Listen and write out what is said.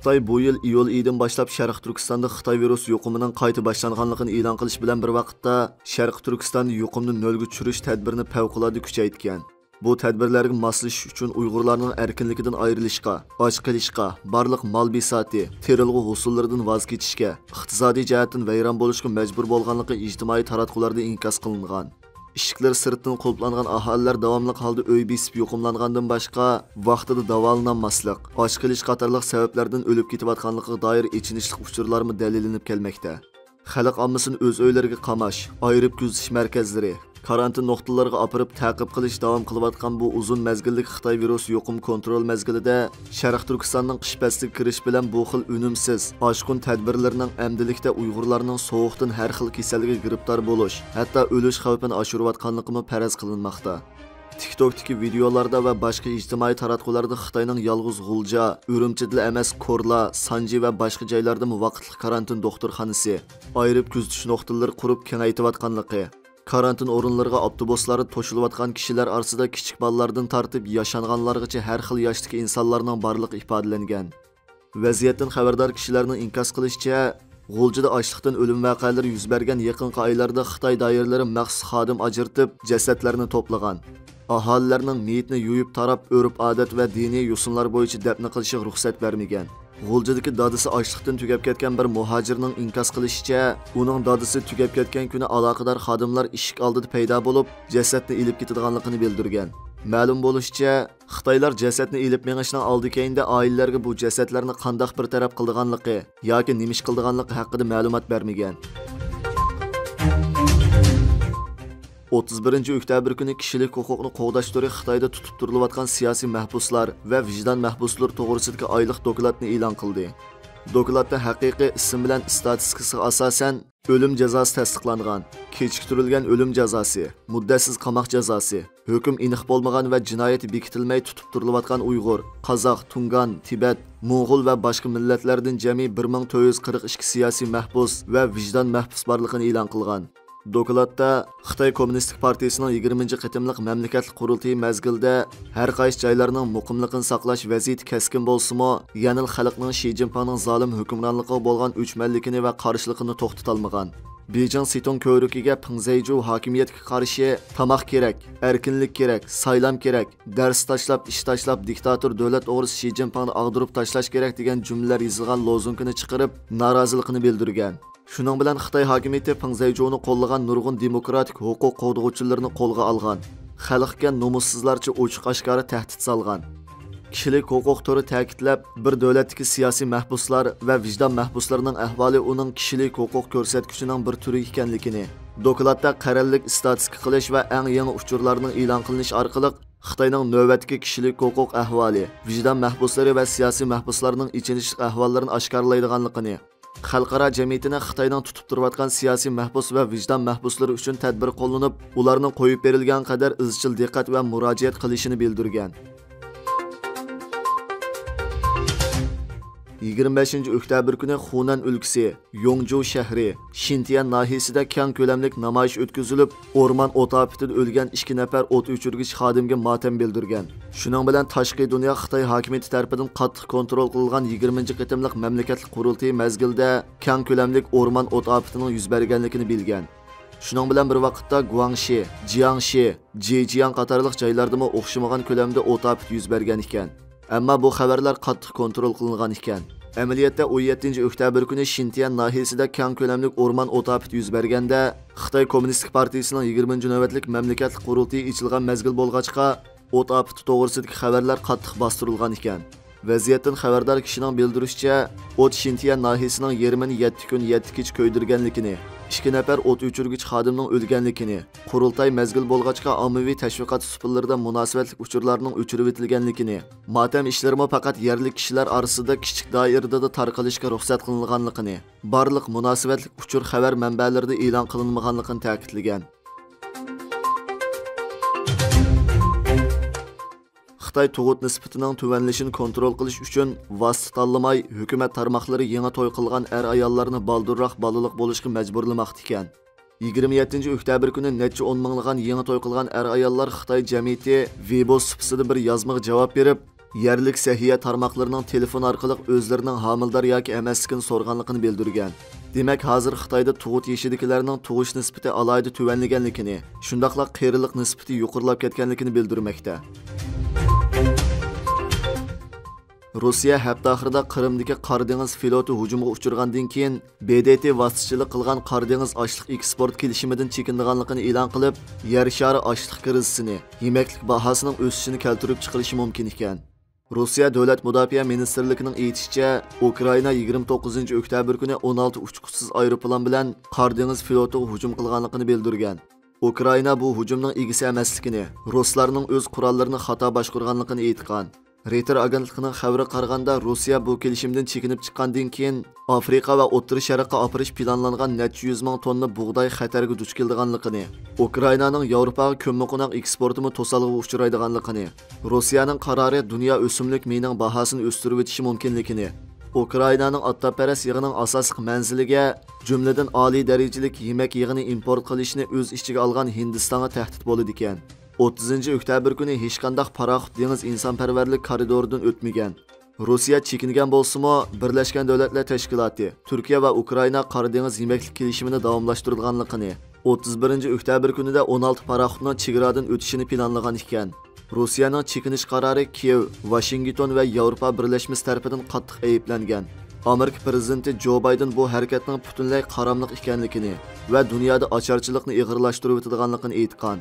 Xitoy bu yil iyul oyidan boshlab Sharq Turkistonda Xitoy virus yuqumining qayta boshlanganligini e'lon qilish bilan bir vaqtda Sharq Turkistonda yuqumni nolga tushirish tadbirini favqulodda kuchaytgan. Bu tadbirlarga moslashish uchun Uyg'urlarning erkinligidan ayrilishga, och qilishga, barliq mol besati, terilg'u husullaridan voz kechishga, iqtisodiy jihatdan vayron bo'lishga majbur bo'lganligi ijtimoiy taratqularda inkos qilingan. İşikler sırtdan qulplangan ahalilar davomli holda uy besib yuqumlangandan boshqa vaqtida davolanmaslik, och qilish qatorliq sabablardan o'lib ketayotganligiga doir ichinishli uchurlarmi dalilinib kelmoqda. Xalq ommasini o'z uylariga qamash, ayirib kuzatish markazlari, karantin nuqtalariga apirib ta'qib qilish davom qilayotgan bu uzun mezgillik Xitoy virus yuqum kontrol mezgilida Sharq Turkistonning qish fasliga kirish bilan bu xil unumsiz, oshqun tadbirlarning amdilikda Uyg'urlarning sovuqdan har xil kasallikka giribtor bo'lish, hatto o'lish xavfini oshirayotganligimi faraz qilinmoqda. TikTok'dagi videolarda va boshqa ijtimoiy taratqularda Xitoyning yolg'iz G'ulja, Urumchida emas Korla, Sanji va boshqa joylarda vaqtli karantin doktorxonasi, ayirib kuzatish nuqtalari qurib kengaytayotganligi, karantin o'rinlariga avtobuslarda to'shilayotgan kishilar orasida kichik bolalardan tortib yashanganlargacha har xil yoshdagi insonlarning borligi ifodalangan. Vaziyatdan xabardor kishilarning inkos qilishicha, G'uljida ochliqdan o'lim voqealari yuz bergan yaqinqi oylarda Xitoy doiralari maxsus xodim ajratib jasadlarni to'plagan. Aholilarning niyatini yuyib tarab, urf-odat va diniy yo'sinlar bo'yicha dafn qilishga ruxsat bermagan. G'uljidagi dadisi ochliqdan tugab ketgan bir muhojirning inkos qilishicha, uning dadisi tugab ketgan kuni aloqador xodimlar eshik oldida paydo bo'lib, jasadni ilib ketadiganligini bildirgan. Ma'lum bo'lishicha, Xitoylar jasadni ilib mengishning oldi-keyinda oilalarga bu jasadlarni qandoq bir taraf qildiganligi yoki nimish qildiganligi haqida ma'lumot bermagan. 31 oktyabr kuni kishilik huquqni qo'g'dash turi Xitoyda tutib turilayotgan siyosiy mahbuslar va vijdon mahbuslari to'g'risidagi oylik dokladni e'lon qildi. Dokladda haqiqiy ism bilan statistikasiga asosan o'lim jazosi tasdiqlangan, kechiktirilgan o'lim jazosi, muddatsiz qamoq jazosi, hukm aniq bo'lmagan va jinoyat bekitilmay tutib turilayotgan Uyg'ur, Qozoq, Tungan, Tibet, Mo'g'ul va boshqa millatlardan jami 1442 siyosiy mahbus va vijdon mahbus borligini e'lon qilgan. Dokladda Xitoy Kommunistik partiyasining 20-qitimliq mamlakatlik qurultiyi mezgilda har qaysi joylarning muqimligini saqlash vaziyati keskin bo'lsa-mo, yana xalqning Xi Jinpingning zolim hukmronligiga bo'lgan o'chmanligini va qarshiligini to'xtatolmagan. Beijing Siton ko'rikiga Pingzayju hokimiyatga qarshi tamoq kerak, erkinlik kerak, saylam kerak, dars tashlab, ish tashlab diktator davlat o'g'risi Xi Jinpingni ag'dirib tashlash kerak degan jumlalar yozilgan lozungini chiqarib, noroziligini bildirgan. Shuning bilan Xitoy hokimiyati Pingzayjuni qo'llagan nurg'un demokratik huquq qo'g'duvchilarini qo'lga olgan. Xalqqa nomussizlarcha ochiq-oshkora tahdid solgan. Kishilik huquq turi ta'kidlab, bir davlatdagi siyosiy mahbuslar va vijdon mahbuslarining ahvoli uning kishilik huquq ko'rsatkichining bir turi ekanligini, dokladda qarorlik statistika qilish va eng yangi uchurlarning e'lon qilinishi orqali Xitoyning navbatdagi kishilik huquq ahvoli, vijdon mahbuslari va siyosiy mahbuslarning ichinish ahvollarini oshkorlaydiganligini, xalqaro jamiyatini Xitoyning tutib turayotgan siyosiy mahbus va vijdon mahbuslari uchun tadbir qo'llanib, ularning qo'yib berilgan qadar izchil diqqat va murojaat qilishini bildirgan. 25 oktyabr kuni Xunan o'lkasi, Yongju shahri, Xintian nahiyasida keng ko'lamlik namoyish o'tkazilib, o'rmon o't ofatida o'lgan 2 nafar o't o'chirgich xodimga motam bildirgan. Shuning bilan tashqi dunyo Xitoy hokimiyati tomonidan qattiq kontrol qilingan 20-qitimliq mamlakatlik qurultiyi mezgilda keng ko'lamlik o'rmon o't ofatining yuz berganligini bilgan. Shuning bilan bir vaqtda Guangxi, Jiangxi, Zhejiang qatorliq joylarda o'xshamagan ko'lamda o't ofat yuz bergan ekan. Ammo bu xabarlar qattiq kontrol qilingan ekan. Amaliyotda 17 oktyabr kuni Xintian nahiyasida keng ko'lamlik o'rmon o't ofati yuz berganda, Xitoy Kommunistik partiyasining 20-navbatlik mamlakatlik qurultiyi ichilgan mezgil bo'lg'achqa, o't ofati to'g'risidagi xabarlar qattiq bostirilgan ekan. Vaziyatdan xabardor kishining bildirishicha, o't Xintian nahiyasining yermini 7 kun 7 kech ko'ydirganligini, 2 nafar o't o'chirgich xodimning o'lganligini, qurultay mezgil bo'lg'achqa ommaviy tashviqot supillarida munosabatli uchurlarning o'chirib etilganligini, motam ishlarimi faqat yerlik kishilar orasida kichik doirada tarqalishga ruxsat qilinganligini, barliq munosabatli uchur xabar manbalarida e'lon qilinmaganligini ta'kidlagan. Xitoy tug'ut nisbatining tuvanlashini kontrol qilish uchun vosita tanlamay hukumat tarmoqlari yangi to'y qilgan ayollarni baldurroq bolaliq bo'lishga majburlamoqda ekan. 27 oktyabr kuni necha 10 minglagan yangi to'y qilgan ayollar Xitoy jamiyati Weibo supsida bir yozmaga javob berib, yerlik sahiya tarmoqlarining telefon orqali o'zlarining homildor yoki emasligini so'rganligini bildirgan. Demak, hozir Xitoyda tug'ut yeshidagilarning tug'ish nisbati alohida tuvanlaganligini, shundaqla qiyrilik nisbati yuqorilab ketganligini bildirmoqda. Rossiya hafta oxirida Qrimdagi Qora dengiz floti hujumga uchirgandan keyin BDT vositachilik qilgan Qora dengiz ochliq eksport kelishimidan chekinganligini e'lon qilib, yer shari ochliq krizisini, yemaklik bahosining o'sishini keltirib chiqarishi mumkin ekan. Rossiya Davlat Mudofaa Ministrligining aytishicha, Ukraina 29 oktyabr kuni 16 uchquchsiz aeroplan bilan Qora dengiz flotiga hujum qilganligini bildirgan. Ukraina bu hujumning egisi emasligini, ruslarning o'z qurollarini xato boshqarganligini aytgan. Reuters agentligining xabari qaraganda, Rossiya bu kelishimdan chekinib chiqqandan keyin Afrika va O'rta Sharqqa opirish planlangan necha 100 ming tonna bug'doy xatarga duch kelganligini, Ukrainaning Yevropaga ko'mmoqonoq eksportini to'salg'iga uchraydiganligini, Rossiyaning qarori dunyo o'simlik mening bahosini o'stirib o'tishi mumkinligini, Ukrainaning ottaparas yig'ining asosiy manziliga, jumladan oliy darajalik yemak yig'ini import qilishni o'z ichiga olgan Hindistonga tahdid bo'ladi ekan. 30 oktyabr kuni hech qanday paraxod dengiz insonparvarlik koridoridan o'tmagan. Rossiya chekingan bo'lsa-mu, Birlashgan Davlatlar Tashkiloti Turkiya va Ukraina Qora dengiz yemaklik kelishimini davomlashtirganligini, 31 oktyabr kunida 16 paraxodning chegaradan o'tishini planlagan ekan. Rossiyaning chekinish qarori Kiev, Washington va Yevropa birlashmasi tomonidan qattiq ayblangan. Amerika prezidenti Joe Biden bu harakatning butunlay qaramliq ekanligini va dunyoda ocharchilikni ig'irlashtirib o'tadiganligini aytgan.